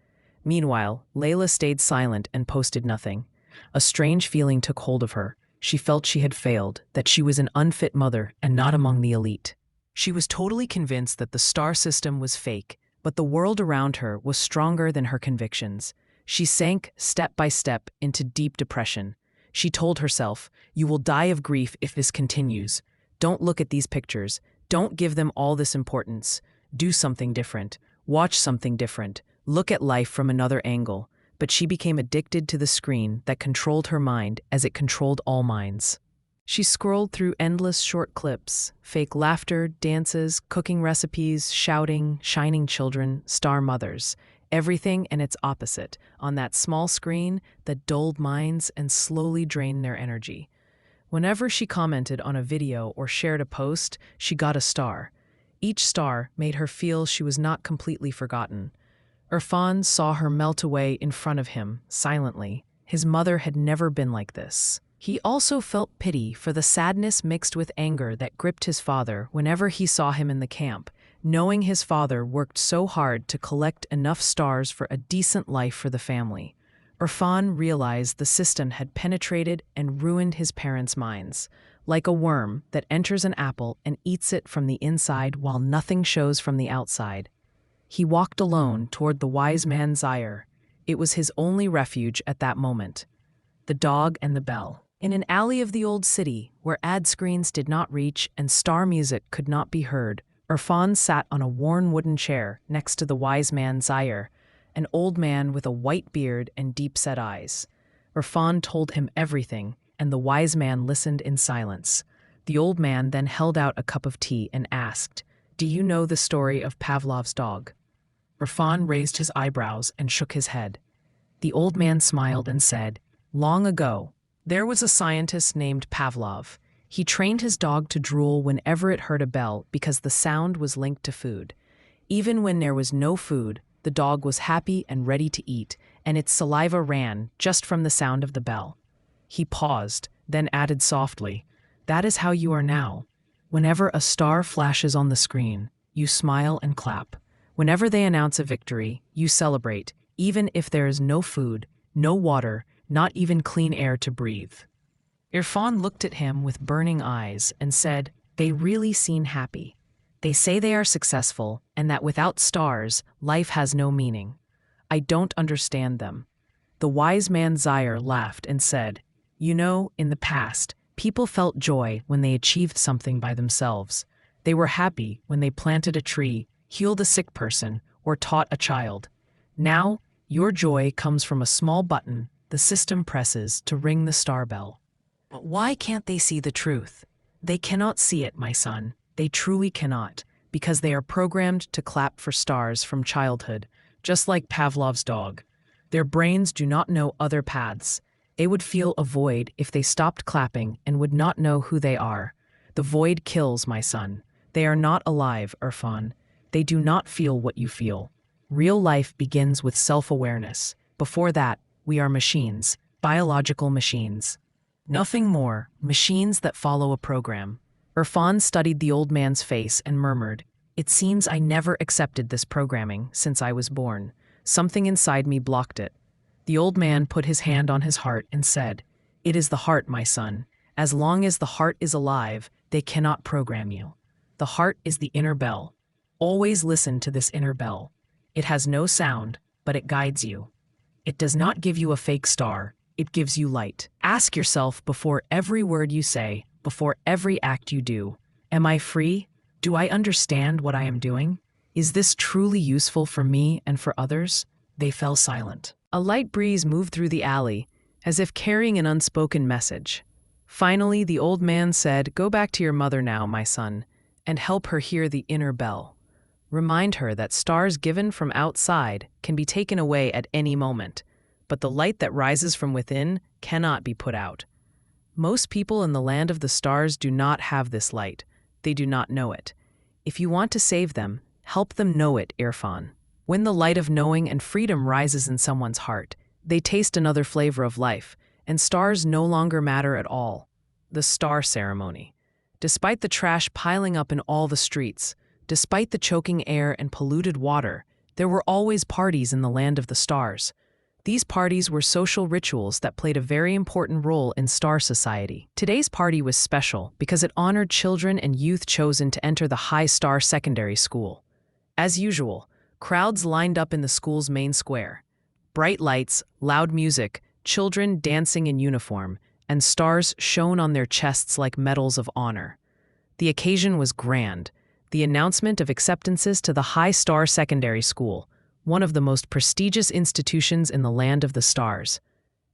Meanwhile, Layla stayed silent and posted nothing. A strange feeling took hold of her. She felt she had failed, that she was an unfit mother and not among the elite. She was totally convinced that the star system was fake, but the world around her was stronger than her convictions. She sank step by step into deep depression. She told herself, "You will die of grief if this continues. Don't look at these pictures. Don't give them all this importance. Do something different. Watch something different. Look at life from another angle." But she became addicted to the screen that controlled her mind as it controlled all minds. She scrolled through endless short clips, fake laughter, dances, cooking recipes, shouting, shining children, star mothers, everything and its opposite, on that small screen that dulled minds and slowly drained their energy. Whenever she commented on a video or shared a post, she got a star. Each star made her feel she was not completely forgotten. Irfan saw her melt away in front of him, silently. His mother had never been like this. He also felt pity for the sadness mixed with anger that gripped his father whenever he saw him in the camp, knowing his father worked so hard to collect enough stars for a decent life for the family. Irfan realized the system had penetrated and ruined his parents' minds, like a worm that enters an apple and eats it from the inside while nothing shows from the outside. He walked alone toward the wise man Zaire. It was his only refuge at that moment. The dog and the bell. In an alley of the old city, where ad screens did not reach and star music could not be heard, Irfan sat on a worn wooden chair next to the wise man Zaire, an old man with a white beard and deep-set eyes. Irfan told him everything, and the wise man listened in silence. The old man then held out a cup of tea and asked, "Do you know the story of Pavlov's dog?" Irfan raised his eyebrows and shook his head. The old man smiled and said, "Long ago, there was a scientist named Pavlov. He trained his dog to drool whenever it heard a bell because the sound was linked to food. Even when there was no food, the dog was happy and ready to eat, and its saliva ran just from the sound of the bell." He paused, then added softly, "That is how you are now. Whenever a star flashes on the screen, you smile and clap. Whenever they announce a victory, you celebrate, even if there is no food, no water, not even clean air to breathe." Irfan looked at him with burning eyes and said, "They really seem happy. They say they are successful and that without stars, life has no meaning. I don't understand them." The wise man Zaire laughed and said, "You know, in the past, people felt joy when they achieved something by themselves. They were happy when they planted a tree, healed a sick person, or taught a child. Now, your joy comes from a small button the system presses to ring the star bell." But why can't they see the truth? They cannot see it, my son. They truly cannot, because they are programmed to clap for stars from childhood, just like Pavlov's dog. Their brains do not know other paths. They would feel a void if they stopped clapping and would not know who they are. The void kills, my son. They are not alive, Irfan. They do not feel what you feel. Real life begins with self-awareness. Before that, we are machines, biological machines. Nothing more, machines that follow a program. Irfan studied the old man's face and murmured, "It seems I never accepted this programming since I was born. Something inside me blocked it." The old man put his hand on his heart and said, "It is the heart, my son. As long as the heart is alive, they cannot program you. The heart is the inner bell. Always listen to this inner bell. It has no sound, but it guides you. It does not give you a fake star, it gives you light. Ask yourself before every word you say, before every act you do, am I free? Do I understand what I am doing? Is this truly useful for me and for others?" They fell silent. A light breeze moved through the alley. as if carrying an unspoken message. Finally, the old man said, "Go back to your mother now, my son, and help her hear the inner bell. Remind her that stars given from outside can be taken away at any moment, but the light that rises from within cannot be put out. Most people in the land of the stars do not have this light. They do not know it. If you want to save them, help them know it, Irfan. When the light of knowing and freedom rises in someone's heart, they taste another flavor of life, and stars no longer matter at all." The star ceremony. Despite the trash piling up in all the streets, despite the choking air and polluted water, there were always parties in the land of the stars. These parties were social rituals that played a very important role in star society. Today's party was special because it honored children and youth chosen to enter the high star secondary school. As usual, crowds lined up in the school's main square. Bright lights, loud music, children dancing in uniform, and stars shone on their chests like medals of honor. The occasion was grand. The announcement of acceptances to the High Star Secondary School, one of the most prestigious institutions in the land of the stars.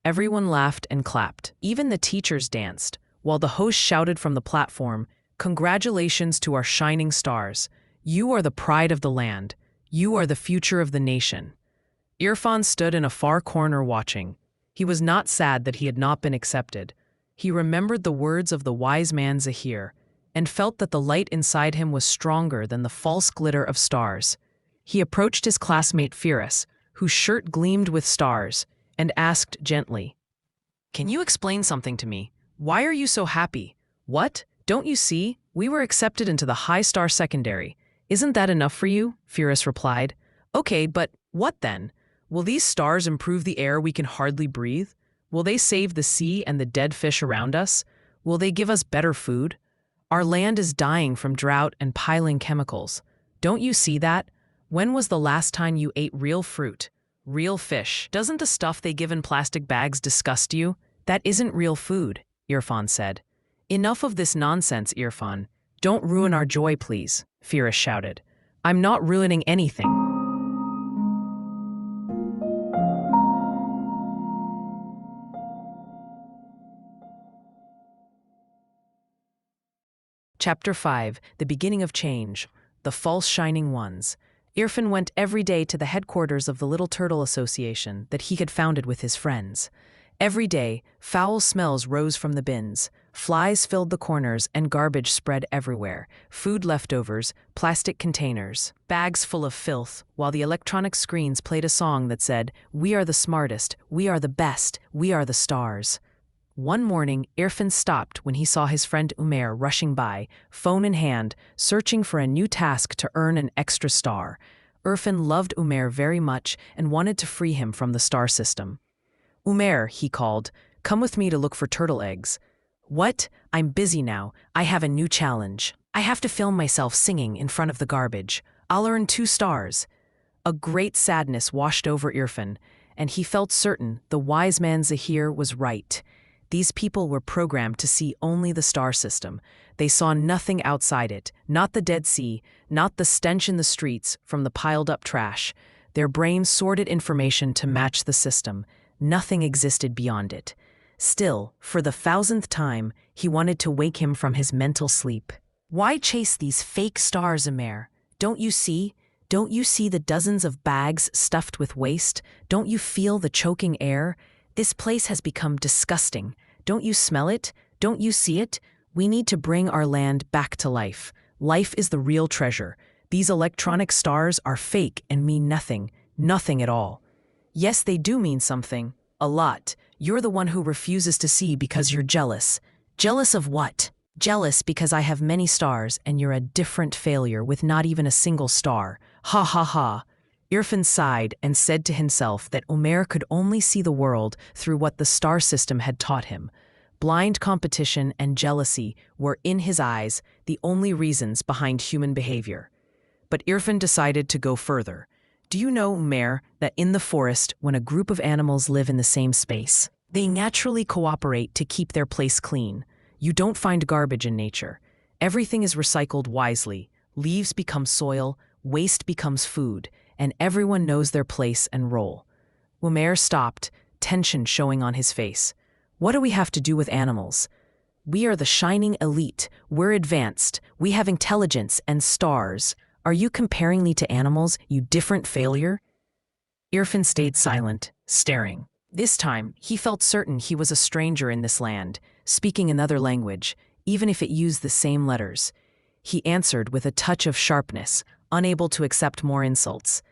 Everyone laughed and clapped. Even the teachers danced, while the host shouted from the platform, "Congratulations to our shining stars. You are the pride of the land. You are the future of the nation." Irfan stood in a far corner watching. He was not sad that he had not been accepted. He remembered the words of the wise man Zahir, and felt that the light inside him was stronger than the false glitter of stars. He approached his classmate Firas, whose shirt gleamed with stars, and asked gently, "Can you explain something to me? Why are you so happy? What? Don't you see? We were accepted into the High Star Secondary. Isn't that enough for you?" Firas replied. "Okay, but what then? Will these stars improve the air we can hardly breathe? Will they save the sea and the dead fish around us? Will they give us better food? Our land is dying from drought and piling chemicals. Don't you see that? When was the last time you ate real fruit, real fish? Doesn't the stuff they give in plastic bags disgust you? That isn't real food," Irfan said. "Enough of this nonsense, Irfan. Don't ruin our joy, please," Firas shouted. "I'm not ruining anything." Chapter 5, The Beginning of Change, The False Shining Ones. Irfan went every day to the headquarters of the Little Turtle Association that he had founded with his friends. Every day, foul smells rose from the bins. Flies filled the corners and garbage spread everywhere. Food leftovers, plastic containers, bags full of filth, while the electronic screens played a song that said, "We are the smartest, we are the best, we are the stars." One morning, Irfan stopped when he saw his friend Umair rushing by, phone in hand, searching for a new task to earn an extra star. Irfan loved Umair very much and wanted to free him from the star system. "Umair," he called, "come with me to look for turtle eggs." "What? I'm busy now. I have a new challenge. I have to film myself singing in front of the garbage. I'll earn 2 stars. A great sadness washed over Irfan, and he felt certain the wise man Zahir was right. These people were programmed to see only the star system. They saw nothing outside it, not the Dead Sea, not the stench in the streets from the piled-up trash. Their brains sorted information to match the system. Nothing existed beyond it. Still, for the 1000th time, he wanted to wake him from his mental sleep. "Why chase these fake stars, Umair? Don't you see? Don't you see the dozens of bags stuffed with waste? Don't you feel the choking air? This place has become disgusting. Don't you smell it? Don't you see it? We need to bring our land back to life. Life is the real treasure. These electronic stars are fake and mean nothing. Nothing at all." "Yes, they do mean something. A lot. You're the one who refuses to see because you're jealous." "Jealous of what?" "Jealous because I have many stars and you're a different failure with not even a single star. Ha ha ha." Irfan sighed and said to himself that Umair could only see the world through what the star system had taught him. Blind competition and jealousy were, in his eyes, the only reasons behind human behavior. But Irfan decided to go further. "Do you know, Umair, that in the forest, when a group of animals live in the same space, they naturally cooperate to keep their place clean? You don't find garbage in nature. Everything is recycled wisely. Leaves become soil, waste becomes food, and everyone knows their place and role." Umair stopped, tension showing on his face. What do we have to do with animals? We are the shining elite. We're advanced. We have intelligence and stars. Are you comparing me to animals, you different failure? Irfan stayed silent, staring. This time, he felt certain he was a stranger in this land, speaking another language, even if it used the same letters. He answered with a touch of sharpness, unable to accept more insults.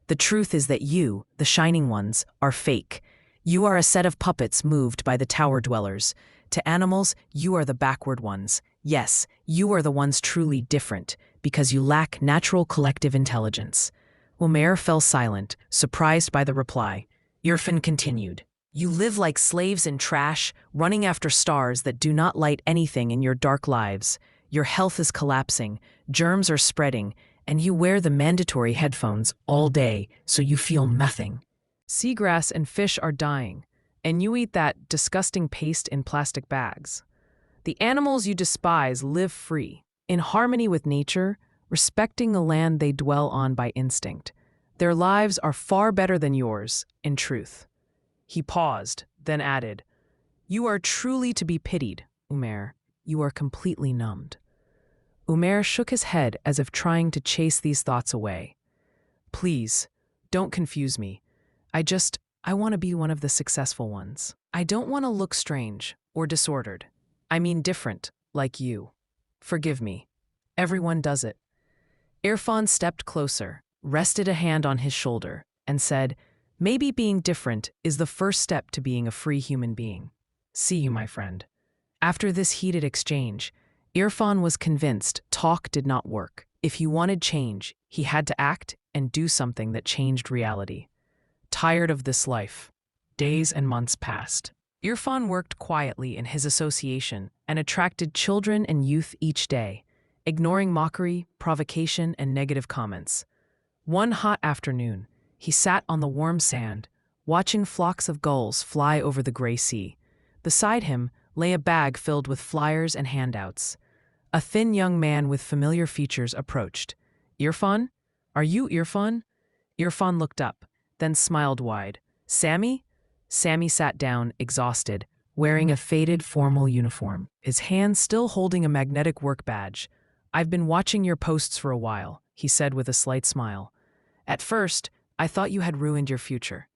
The truth is that you, the shining ones, are fake. You are a set of puppets moved by the tower dwellers. To animals, you are the backward ones. Yes, you are the ones truly different, because you lack natural collective intelligence. Umair fell silent, surprised by the reply. Irfan continued. You live like slaves in trash, running after stars that do not light anything in your dark lives. Your health is collapsing, germs are spreading, and you wear the mandatory headphones all day so you feel nothing. Seagrass and fish are dying, and you eat that disgusting paste in plastic bags. The animals you despise live free, in harmony with nature, respecting the land they dwell on by instinct. Their lives are far better than yours, in truth. He paused, then added, You are truly to be pitied, Umair. You are completely numbed. Umair shook his head as if trying to chase these thoughts away. Please, don't confuse me. I want to be one of the successful ones. I don't want to look strange or disordered. I mean different, like you. Forgive me. Everyone does it. Irfan stepped closer, rested a hand on his shoulder, and said, Maybe being different is the first step to being a free human being. See you, my friend. After this heated exchange, Irfan was convinced talk did not work. If he wanted change, he had to act and do something that changed reality. Tired of this life, days and months passed. Irfan worked quietly in his association and attracted children and youth each day, ignoring mockery, provocation, and negative comments. One hot afternoon, he sat on the warm sand, watching flocks of gulls fly over the gray sea. Beside him lay a bag filled with flyers and handouts. A thin young man with familiar features approached. Irfan? Are you Irfan? Irfan looked up, then smiled wide. Sammy? Sammy sat down, exhausted, wearing a faded formal uniform, his hand still holding a magnetic work badge. I've been watching your posts for a while, he said with a slight smile. At first, I thought you had ruined your future.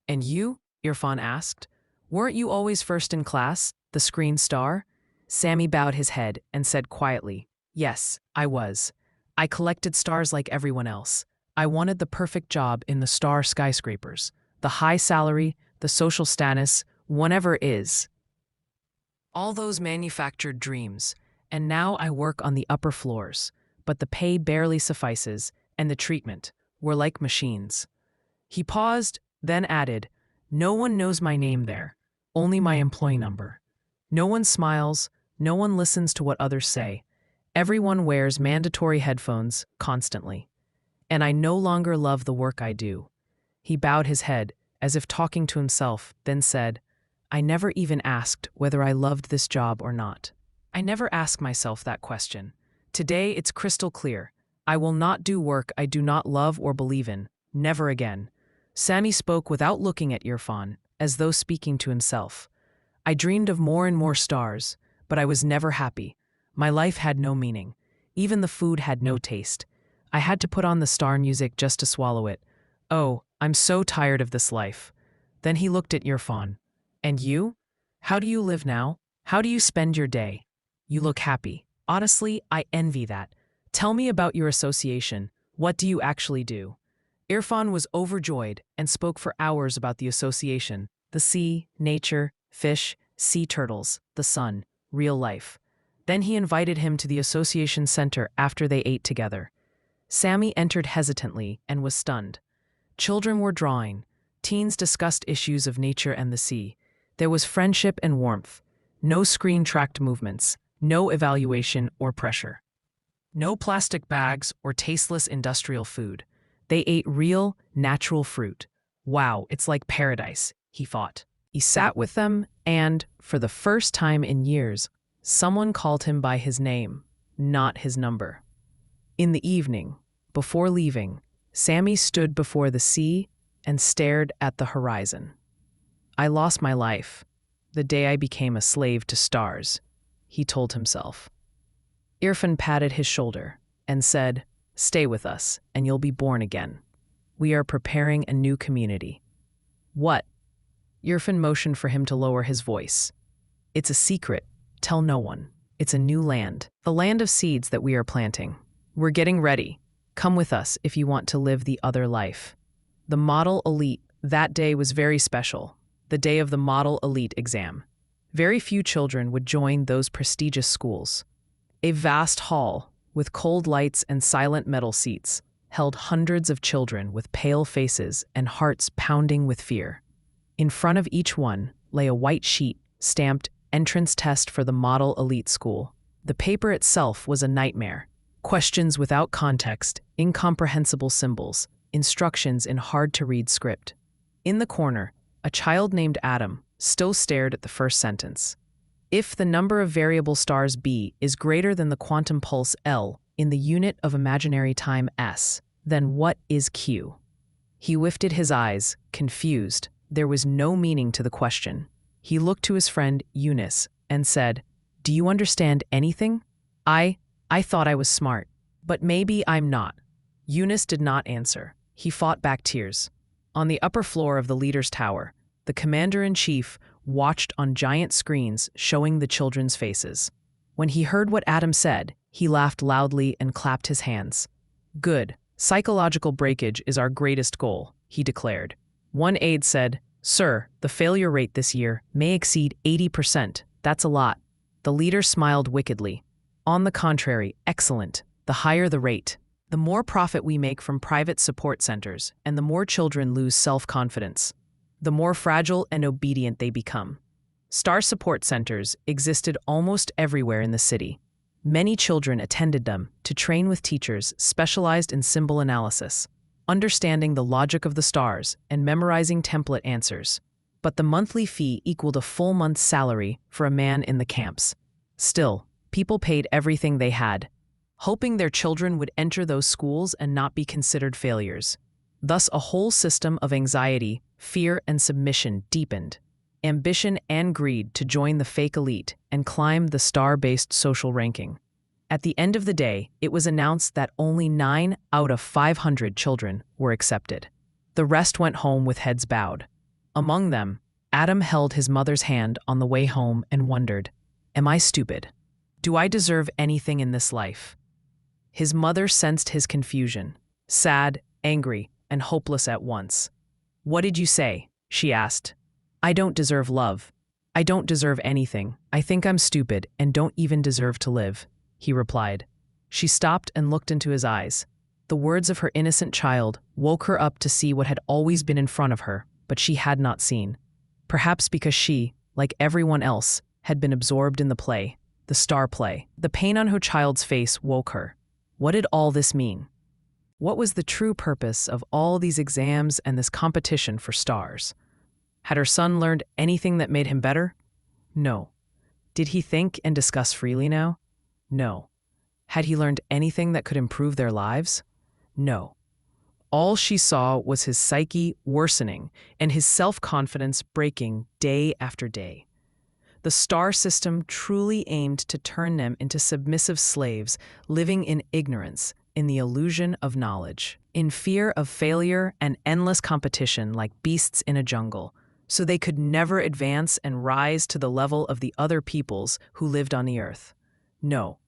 And you? Irfan asked. Weren't you always first in class, the screen star? Sammy bowed his head and said quietly, Yes, I was. I collected stars like everyone else. I wanted the perfect job in the star skyscrapers, the high salary, the social status, whatever it is. All those manufactured dreams, and now I work on the upper floors, but the pay barely suffices, and the treatment, we're like machines. He paused, then added, No one knows my name there, only my employee number. No one smiles, no one listens to what others say. Everyone wears mandatory headphones constantly. And I no longer love the work I do. He bowed his head, as if talking to himself, then said, I never even asked whether I loved this job or not. I never ask myself that question. Today it's crystal clear. I will not do work I do not love or believe in. Never again. Sammy spoke without looking at Irfan, as though speaking to himself. I dreamed of more and more stars, but I was never happy. My life had no meaning. Even the food had no taste. I had to put on the star music just to swallow it. Oh, I'm so tired of this life. Then he looked at Irfan. And you? How do you live now? How do you spend your day? You look happy. Honestly, I envy that. Tell me about your association. What do you actually do? Irfan was overjoyed and spoke for hours about the association, the sea, nature, fish, sea turtles, the sun, real life. Then he invited him to the association center after they ate together. Sammy entered hesitantly and was stunned. Children were drawing. Teens discussed issues of nature and the sea. There was friendship and warmth. No screen-tracked movements. No evaluation or pressure. No plastic bags or tasteless industrial food. They ate real, natural fruit. Wow, it's like paradise, he thought. He sat with them and, for the first time in years, someone called him by his name, not his number. In the evening, before leaving, Sammy stood before the sea and stared at the horizon. I lost my life the day I became a slave to stars, he told himself. Irfan patted his shoulder and said, "Stay with us, and you'll be born again. We are preparing a new community." "What?" Irfan motioned for him to lower his voice. "It's a secret. Tell no one. It's a new land, the land of seeds that we are planting. We're getting ready. Come with us if you want to live the other life." The Model Elite that day was very special, the day of the Model Elite exam. Very few children would join those prestigious schools. A vast hall, with cold lights and silent metal seats, held hundreds of children with pale faces and hearts pounding with fear. In front of each one lay a white sheet stamped "Entrance Test for the Model Elite School." The paper itself was a nightmare. Questions without context, incomprehensible symbols, instructions in hard-to-read script. In the corner, a child named Adam still stared at the first sentence. If the number of variable stars B is greater than the quantum pulse L in the unit of imaginary time S, then what is Q? He lifted his eyes, confused. There was no meaning to the question. He looked to his friend Eunice and said, "Do you understand anything?" I thought I was smart, but maybe I'm not." Eunice did not answer. He fought back tears. On the upper floor of the leader's tower, the commander-in-chief watched on giant screens showing the children's faces. When he heard what Adam said, he laughed loudly and clapped his hands. "Good. Psychological breakage is our greatest goal," he declared. One aide said, "Sir, the failure rate this year may exceed 80%. That's a lot." The leader smiled wickedly. "On the contrary, excellent. The higher the rate, the more profit we make from private support centers, and the more children lose self-confidence. The more fragile and obedient they become." Star support centers existed almost everywhere in the city. Many children attended them to train with teachers specialized in symbol analysis, understanding the logic of the stars and memorizing template answers. But the monthly fee equaled a full month's salary for a man in the camps. Still, people paid everything they had, hoping their children would enter those schools and not be considered failures. Thus, a whole system of anxiety, fear, and submission deepened. Ambition and greed to join the fake elite and climb the star-based social ranking. At the end of the day, it was announced that only 9 out of 500 children were accepted. The rest went home with heads bowed. Among them, Adam held his mother's hand on the way home and wondered, "Am I stupid? Do I deserve anything in this life?" His mother sensed his confusion, sad, angry, and hopeless at once. "What did you say?" she asked. "I don't deserve love. I don't deserve anything. I think I'm stupid and don't even deserve to live," he replied. She stopped and looked into his eyes. The words of her innocent child woke her up to see what had always been in front of her, but she had not seen. Perhaps because she, like everyone else, had been absorbed in the play, the star play. The pain on her child's face woke her. What did all this mean? What was the true purpose of all these exams and this competition for stars? Had her son learned anything that made him better? No. Did he think and discuss freely now? No. Had he learned anything that could improve their lives? No. All she saw was his psyche worsening and his self-confidence breaking day after day. The star system truly aimed to turn them into submissive slaves living in ignorance, in the illusion of knowledge, in fear of failure and endless competition like beasts in a jungle, so they could never advance and rise to the level of the other peoples who lived on the earth. No,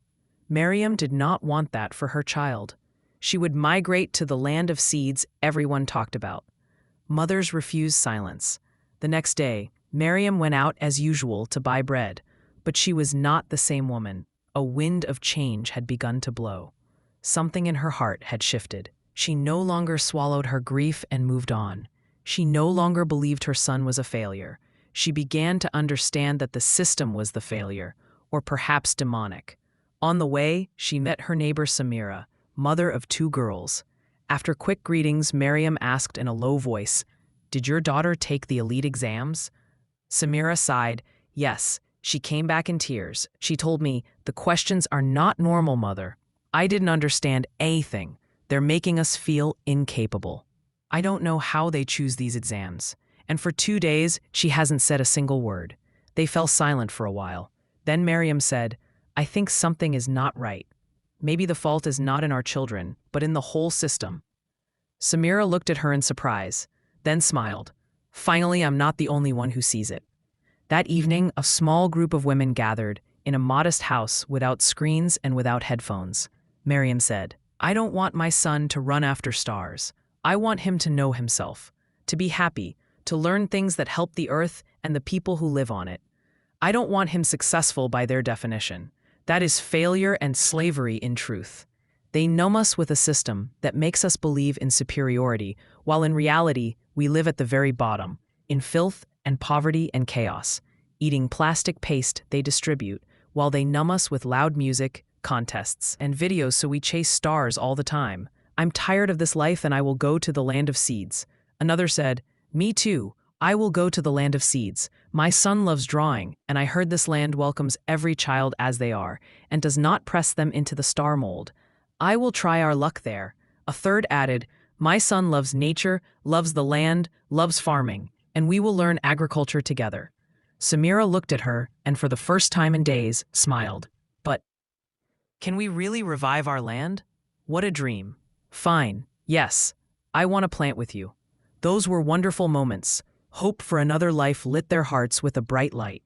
Miriam did not want that for her child. She would migrate to the land of seeds everyone talked about. Mothers refused silence. The next day, Miriam went out as usual to buy bread, but she was not the same woman. A wind of change had begun to blow. Something in her heart had shifted. She no longer swallowed her grief and moved on. She no longer believed her son was a failure. She began to understand that the system was the failure, or perhaps demonic. On the way, she met her neighbor Samira, mother of 2 girls. After quick greetings, Miriam asked in a low voice, "Did your daughter take the elite exams?" Samira sighed. "Yes." She came back in tears. She told me, "The questions are not normal, mother. I didn't understand anything. They're making us feel incapable. I don't know how they choose these exams. and for 2 days she hasn't said a single word. They fell silent for a while. Then Miriam said, "I think something is not right. Maybe the fault is not in our children, but in the whole system." Samira looked at her in surprise, then smiled. "Finally, I'm not the only one who sees it." That evening, a small group of women gathered in a modest house without screens and without headphones. Miriam said, "I don't want my son to run after stars. I want him to know himself, to be happy, to learn things that help the earth and the people who live on it. I don't want him successful by their definition. That is failure and slavery in truth. They numb us with a system that makes us believe in superiority, while in reality, we live at the very bottom, in filth and poverty and chaos, eating plastic paste they distribute, while they numb us with loud music, contests, and videos so we chase stars all the time. I'm tired of this life and I will go to the land of seeds." Another said, "Me too. I will go to the land of seeds. My son loves drawing, and I heard this land welcomes every child as they are, and does not press them into the star mold. I will try our luck there." A third added, "My son loves nature, loves the land, loves farming, and we will learn agriculture together." Samira looked at her, and for the first time in days, smiled. "But can we really revive our land? What a dream." "Fine, yes, I want to plant with you." Those were wonderful moments. Hope for another life lit their hearts with a bright light.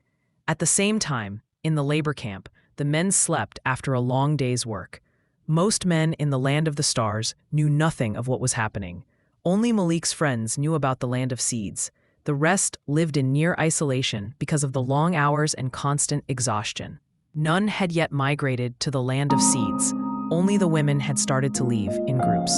At the same time, in the labor camp, the men slept after a long day's work. Most men in the land of the stars knew nothing of what was happening. Only Malik's friends knew about the land of seeds. The rest lived in near isolation because of the long hours and constant exhaustion. None had yet migrated to the land of seeds. Only the women had started to leave in groups.